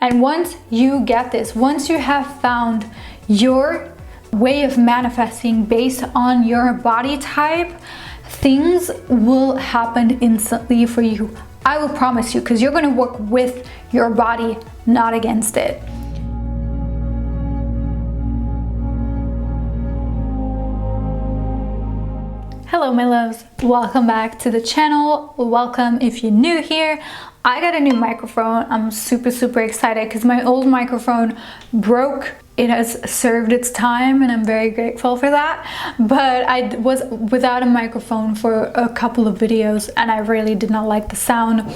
And once you get this, once you have found your way of manifesting based on your body type, things will happen instantly for you. I will promise you, because you're going to work with your body, not against it. Hello my loves, welcome back to the channel. Welcome if you're new here. I got a new microphone. I'm super excited because my old microphone broke. It has served its time and I'm very grateful for that. But I was without a microphone for a couple of videos and I really did not like the sound.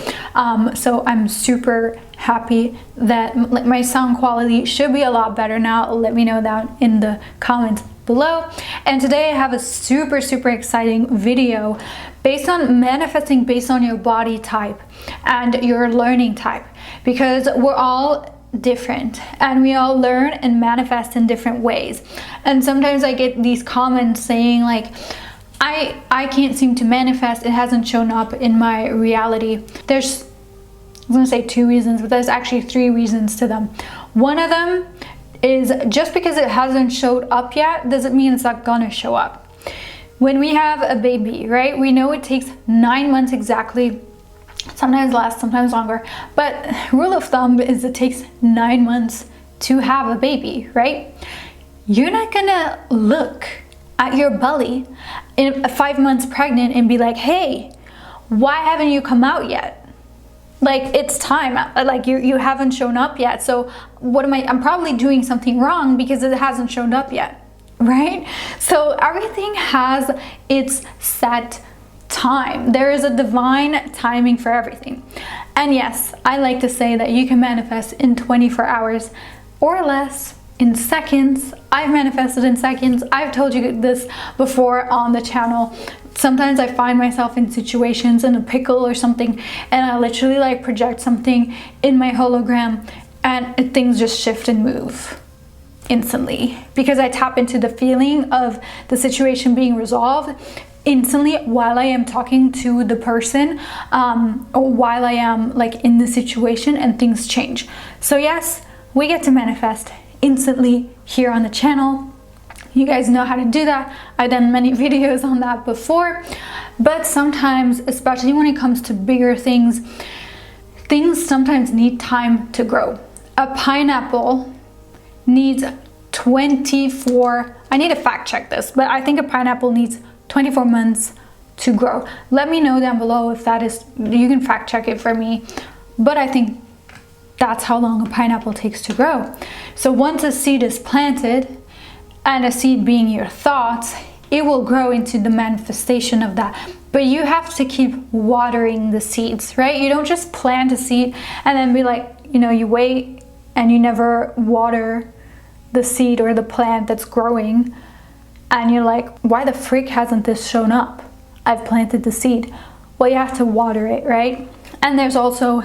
So I'm super happy that my sound quality should be a lot better now. Let me know down in the comments below. And today I have a super exciting video based on manifesting based on your body type and your learning type, because we're all different and we all learn and manifest in different ways. And sometimes I get these comments saying like, I can't seem to manifest, it hasn't shown up in my reality. There's, I was gonna say 2 reasons, but there's actually 3 reasons to them. One of them is just because it hasn't showed up yet doesn't mean it's not gonna show up. When we have a baby, right, we know it takes 9 months exactly, sometimes less, sometimes longer, but rule of thumb is it takes 9 months to have a baby, right? You're not gonna look at your belly in 5 months pregnant and be like, hey, why haven't you come out yet? Like, it's time, like you haven't shown up yet. So what am I'm probably doing something wrong because it hasn't shown up yet, right? So everything has its set time. There is a divine timing for everything. And yes, I like to say that you can manifest in 24 hours or less, in seconds. I've manifested in seconds. I've told you this before on the channel. Sometimes I find myself in situations in a pickle or something and I literally like project something in my hologram and things just shift and move instantly because I tap into the feeling of the situation being resolved instantly while I am talking to the person or while I am like in the situation, and things change. So yes, we get to manifest instantly here on the channel. You guys know how to do that. I've done many videos on that before, but sometimes, especially when it comes to bigger things, things sometimes need time to grow. A pineapple needs 24, I need to fact check this, but I think a pineapple needs 24 months to grow. Let me know down below if that is, you can fact check it for me, but I think that's how long a pineapple takes to grow. So once a seed is planted, and a seed being your thoughts, it will grow into the manifestation of that. But you have to keep watering the seeds, right? You don't just plant a seed and then be like, you know, you wait and you never water the seed or the plant that's growing. And you're like, why the freak hasn't this shown up? I've planted the seed. Well, you have to water it, right? And there's also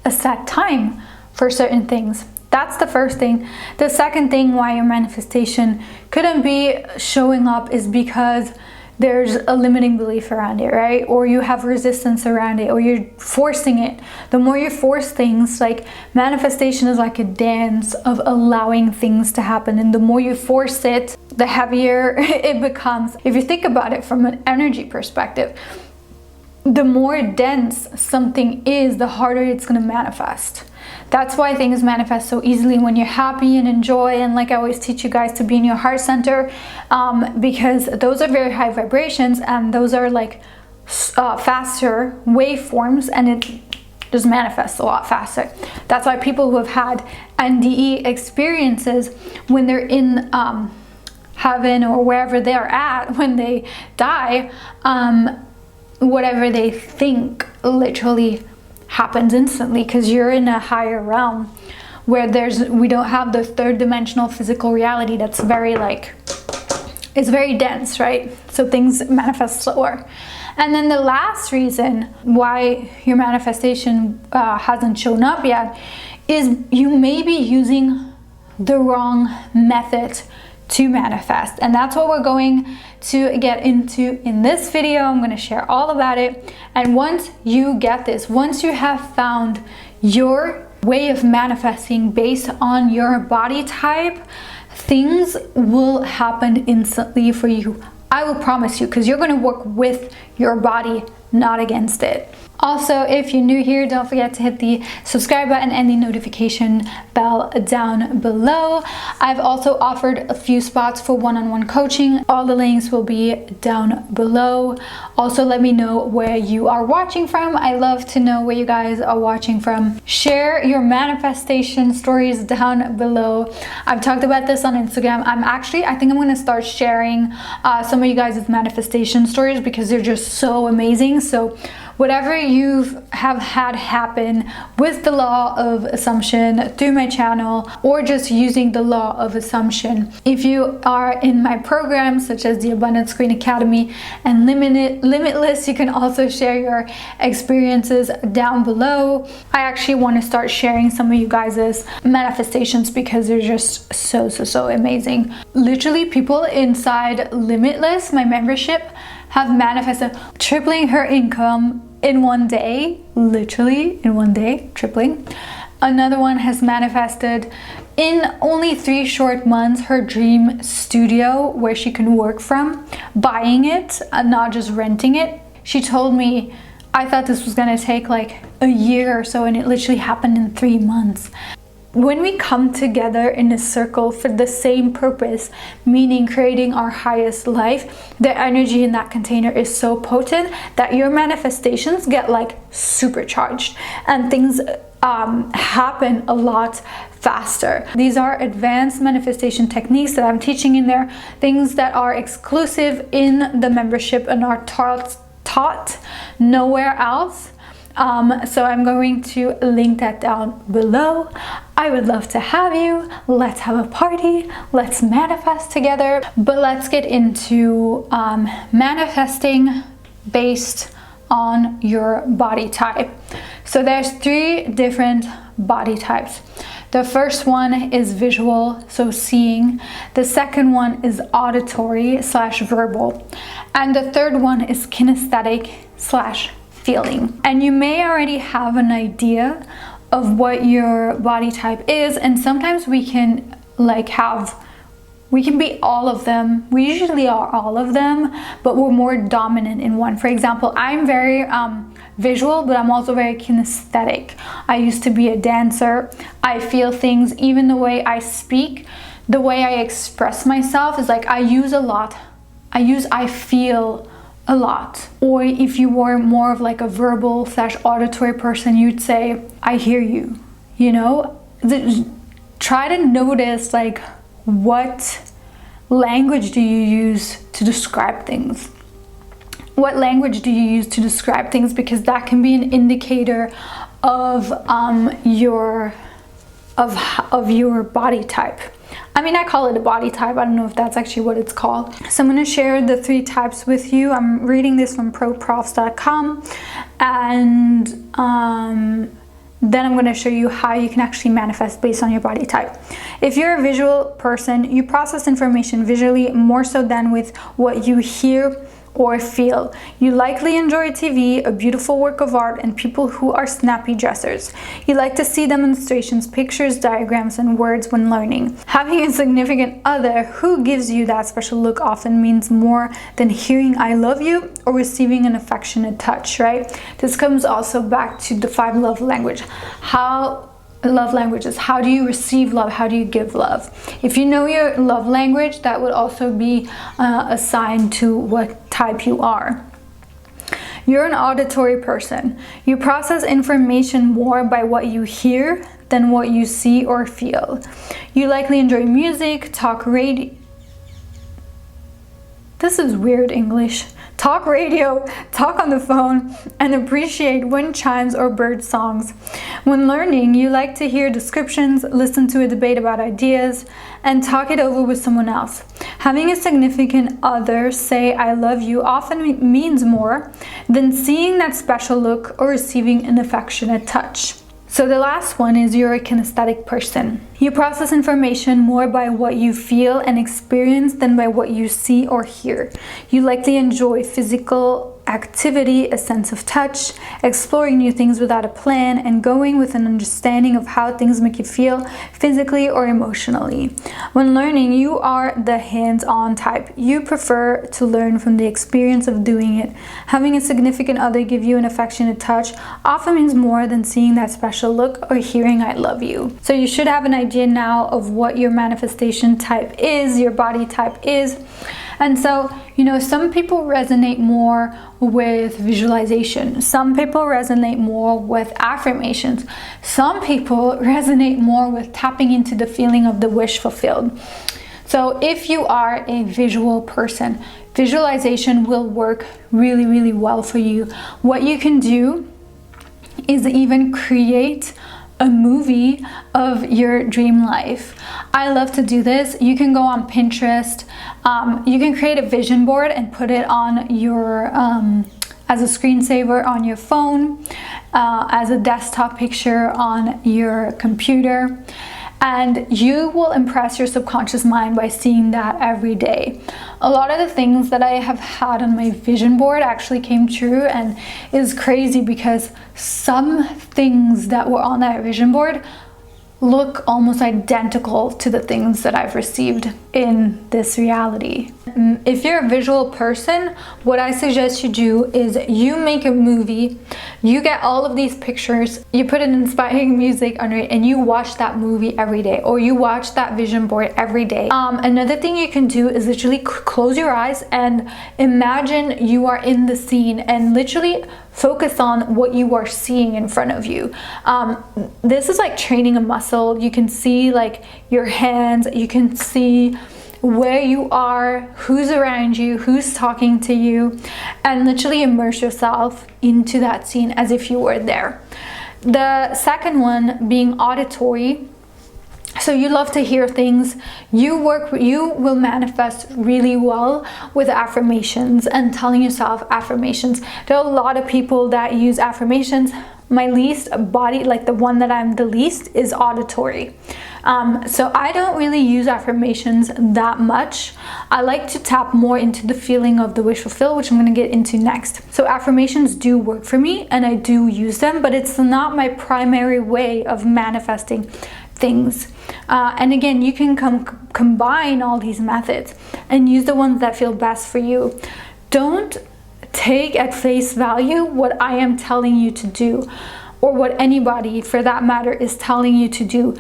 a set time for certain things. That's the first thing. The second thing why your manifestation couldn't be showing up is because there's a limiting belief around it, right? Or you have resistance around it, or you're forcing it. The more you force things, like manifestation is like a dance of allowing things to happen. And the more you force it, the heavier it becomes. If you think about it from an energy perspective, the more dense something is, the harder it's going to manifest. That's why things manifest so easily when you're happy and enjoy, and like I always teach you guys to be in your heart center, because those are very high vibrations and those are like faster waveforms, and it just manifests a lot faster. That's why people who have had NDE experiences, when they're in heaven or wherever they're at when they die, whatever they think literally happens instantly, because you're in a higher realm where we don't have the third dimensional physical reality that's very like, it's very dense, right? So things manifest slower. And then the last reason why your manifestation hasn't shown up yet is you may be using the wrong method to manifest. And that's what we're going to get into in this video. I'm going to share all about it. And once you get this, once you have found your way of manifesting based on your body type, things will happen instantly for you. I will promise you, because you're going to work with your body, not against it. Also, if you're new here, don't forget to hit the subscribe button and the notification bell down below. I've also offered a few spots for one-on-one coaching. All the links will be down below. Also, let me know where you are watching from. I love to know where you guys are watching from. Share your manifestation stories down below. I've talked about this on Instagram. I think I'm going to start sharing some of you guys' manifestation stories because they're just so amazing. So whatever you have had happen with the law of assumption through my channel, or just using the law of assumption. If you are in my programs such as the Abundance Queen Academy and Limitless, you can also share your experiences down below. I actually want to start sharing some of you guys' manifestations because they're just so amazing. Literally, people inside Limitless, my membership, have manifested tripling her income in one day, literally in one day, tripling. Another one has manifested in only 3 short months her dream studio where she can work from, buying it and not just renting it. She told me, I thought this was gonna take like a year or so, and it literally happened in 3 months. When we come together in a circle for the same purpose, meaning creating our highest life, the energy in that container is so potent that your manifestations get like supercharged and things happen a lot faster. These are advanced manifestation techniques that I'm teaching in there, things that are exclusive in the membership and are taught nowhere else. So I'm going to link that down below. I would love to have you. Let's have a party. Let's manifest together. But let's get into manifesting based on your body type. So there's 3 different body types. The first one is visual, so seeing. The second one is auditory / verbal. And the third one is kinesthetic / feeling. And you may already have an idea of what your body type is, and sometimes we can be all of them. We usually are all of them, but we're more dominant in one. For example, I'm very visual, but I'm also very kinesthetic. I used to be a dancer. I feel things, even the way I speak, the way I express myself is like I use a lot. I feel a lot. Or if you were more of like a verbal / auditory person, you'd say, I hear you, you know? Try to notice like what language do you use to describe things? What language do you use to describe things? Because that can be an indicator of your body type. I mean, I call it a body type. I don't know if that's actually what it's called. So I'm going to share the 3 types with you. I'm reading this from proprofs.com, and then I'm going to show you how you can actually manifest based on your body type. If you're a visual person, you process information visually more so than with what you hear or feel. You likely enjoy TV, a beautiful work of art, and people who are snappy dressers. You like to see demonstrations, pictures, diagrams, and words when learning. Having a significant other who gives you that special look often means more than hearing I love you or receiving an affectionate touch, right? This comes also back to the 5 love languages. How do you receive love? How do you give love? If you know your love language, that would also be a sign to what type you are. You're an auditory person. You process information more by what you hear than what you see or feel. You likely enjoy music, talk radio. This is weird English. Talk radio, talk on the phone, and appreciate wind chimes or bird songs. When learning, you like to hear descriptions, listen to a debate about ideas, and talk it over with someone else. Having a significant other say I love you often means more than seeing that special look or receiving an affectionate touch. So the last one is you're a kinesthetic person. You process information more by what you feel and experience than by what you see or hear. You likely enjoy physical activity, a sense of touch, exploring new things without a plan, and going with an understanding of how things make you feel physically or emotionally. When learning, you are the hands-on type. You prefer to learn from the experience of doing it. Having a significant other give you an affectionate touch often means more than seeing that special look or hearing "I love you." So you should have an idea now of what your manifestation type is, your body type is. And so, you know, some people resonate more with visualization. Some people resonate more with affirmations. Some people resonate more with tapping into the feeling of the wish fulfilled. So if you are a visual person, visualization will work really, really well for you. What you can do is even create a movie of your dream life. I love to do this. You can go on Pinterest. You can create a vision board and put it on your as a screensaver on your phone, as a desktop picture on your computer, and you will impress your subconscious mind by seeing that every day. A lot of the things that I have had on my vision board actually came true, and is crazy because some things that were on that vision board look almost identical to the things that I've received in this reality. If you're a visual person, what I suggest you do is you make a movie, you get all of these pictures, you put an inspiring music under it, and you watch that movie every day, or you watch that vision board every day. Another thing you can do is literally close your eyes and imagine you are in the scene and literally focus on what you are seeing in front of you. This is like training a muscle. You can see like your hands, you can see where you are, who's around you, who's talking to you, and literally immerse yourself into that scene as if you were there. The second one being auditory. So you love to hear things. You will manifest really well with affirmations and telling yourself affirmations. There are a lot of people that use affirmations. My least body, like the one that I'm the least, is auditory. So I don't really use affirmations that much. I like to tap more into the feeling of the wish fulfilled, which I'm going to get into next. So affirmations do work for me and I do use them, but it's not my primary way of manifesting things. And again, you can combine all these methods and use the ones that feel best for you. Don't take at face value what I am telling you to do, or what anybody for that matter is telling you to do.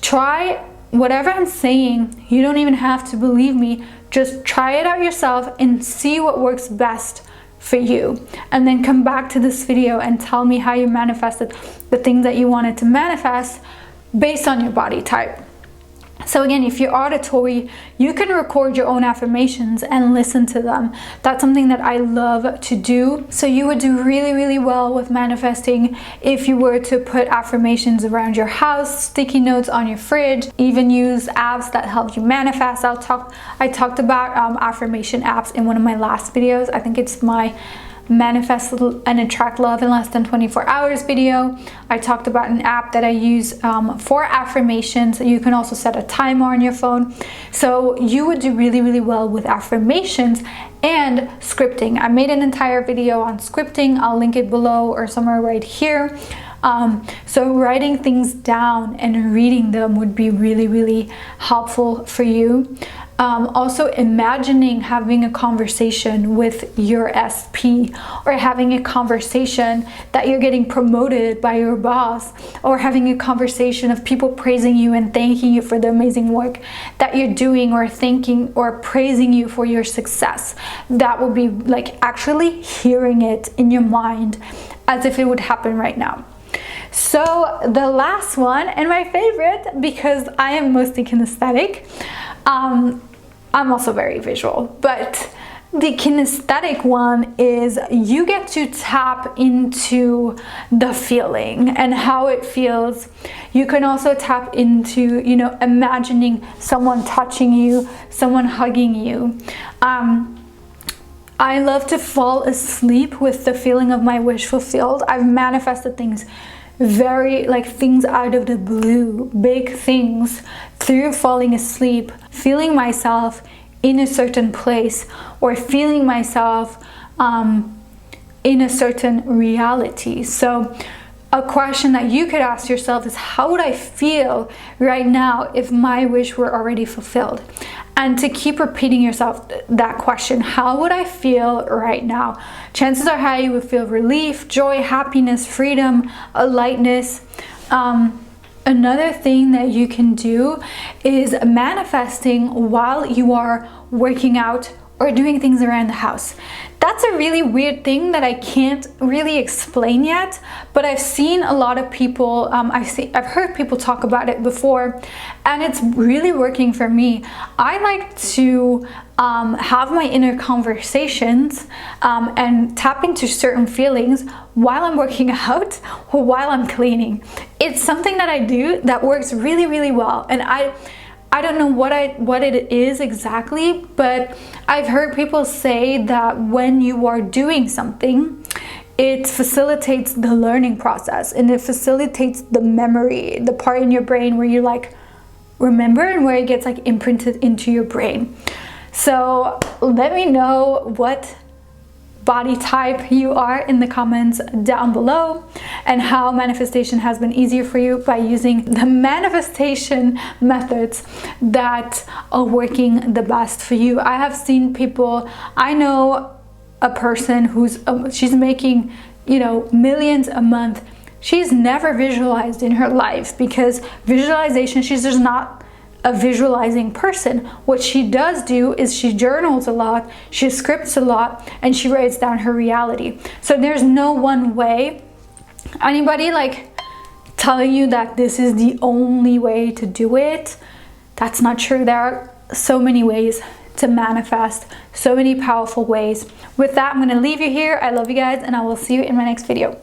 Try whatever I'm saying. You don't even have to believe me. Just try it out yourself and see what works best for you, and then come back to this video and tell me how you manifested the things that you wanted to manifest based on your body type. So again, if you're auditory, you can record your own affirmations and listen to them. That's something that I love to do. So you would do really, really well with manifesting if you were to put affirmations around your house, sticky notes on your fridge, even use apps that help you manifest. I talked about affirmation apps in one of my last videos. I think it's my Manifest and Attract Love in Less Than 24 Hours video. I talked about an app that I use for affirmations. You can also set a timer on your phone. So you would do really, really well with affirmations and scripting. I made an entire video on scripting. I'll link it below or somewhere right here. So writing things down and reading them would be really, really helpful for you. Also imagining having a conversation with your SP, or having a conversation that you're getting promoted by your boss, or having a conversation of people praising you and thanking you for the amazing work that you're doing, or thanking or praising you for your success. That would be like actually hearing it in your mind as if it would happen right now. So the last one, and my favorite, because I am mostly kinesthetic, I'm also very visual, but the kinesthetic one is you get to tap into the feeling and how it feels. You can also tap into, you know, imagining someone touching you, someone hugging you. I love to fall asleep with the feeling of my wish fulfilled. I've manifested things things out of the blue, big things, through falling asleep, feeling myself in a certain place, or feeling myself in a certain reality. So a question that you could ask yourself is, how would I feel right now if my wish were already fulfilled? And to keep repeating yourself that question, how would I feel right now? Chances are high you would feel relief, joy, happiness, freedom, a lightness. Another thing that you can do is manifesting while you are working out or doing things around the house. That's a really weird thing that I can't really explain yet, but I've seen a lot of people, I've heard people talk about it before, and it's really working for me. I like to have my inner conversations and tap into certain feelings while I'm working out or while I'm cleaning. It's something that I do that works really, really well, and I don't know what it is exactly, but I've heard people say that when you are doing something, it facilitates the learning process and it facilitates the memory, the part in your brain where you like remember and where it gets like imprinted into your brain. So let me know what body type you are in the comments down below, and how manifestation has been easier for you by using the manifestation methods that are working the best for you. I have seen people, I know a person who's she's making, you know, millions a month. She's never visualized in her life because visualization, she's just not a visualizing person. What she does do is she journals a lot, she scripts a lot, and she writes down her reality. So there's no one way. Anybody like telling you that this is the only way to do it, that's not true. There are so many ways to manifest, so many powerful ways. With that, I'm gonna leave you here. I love you guys, and I will see you in my next video.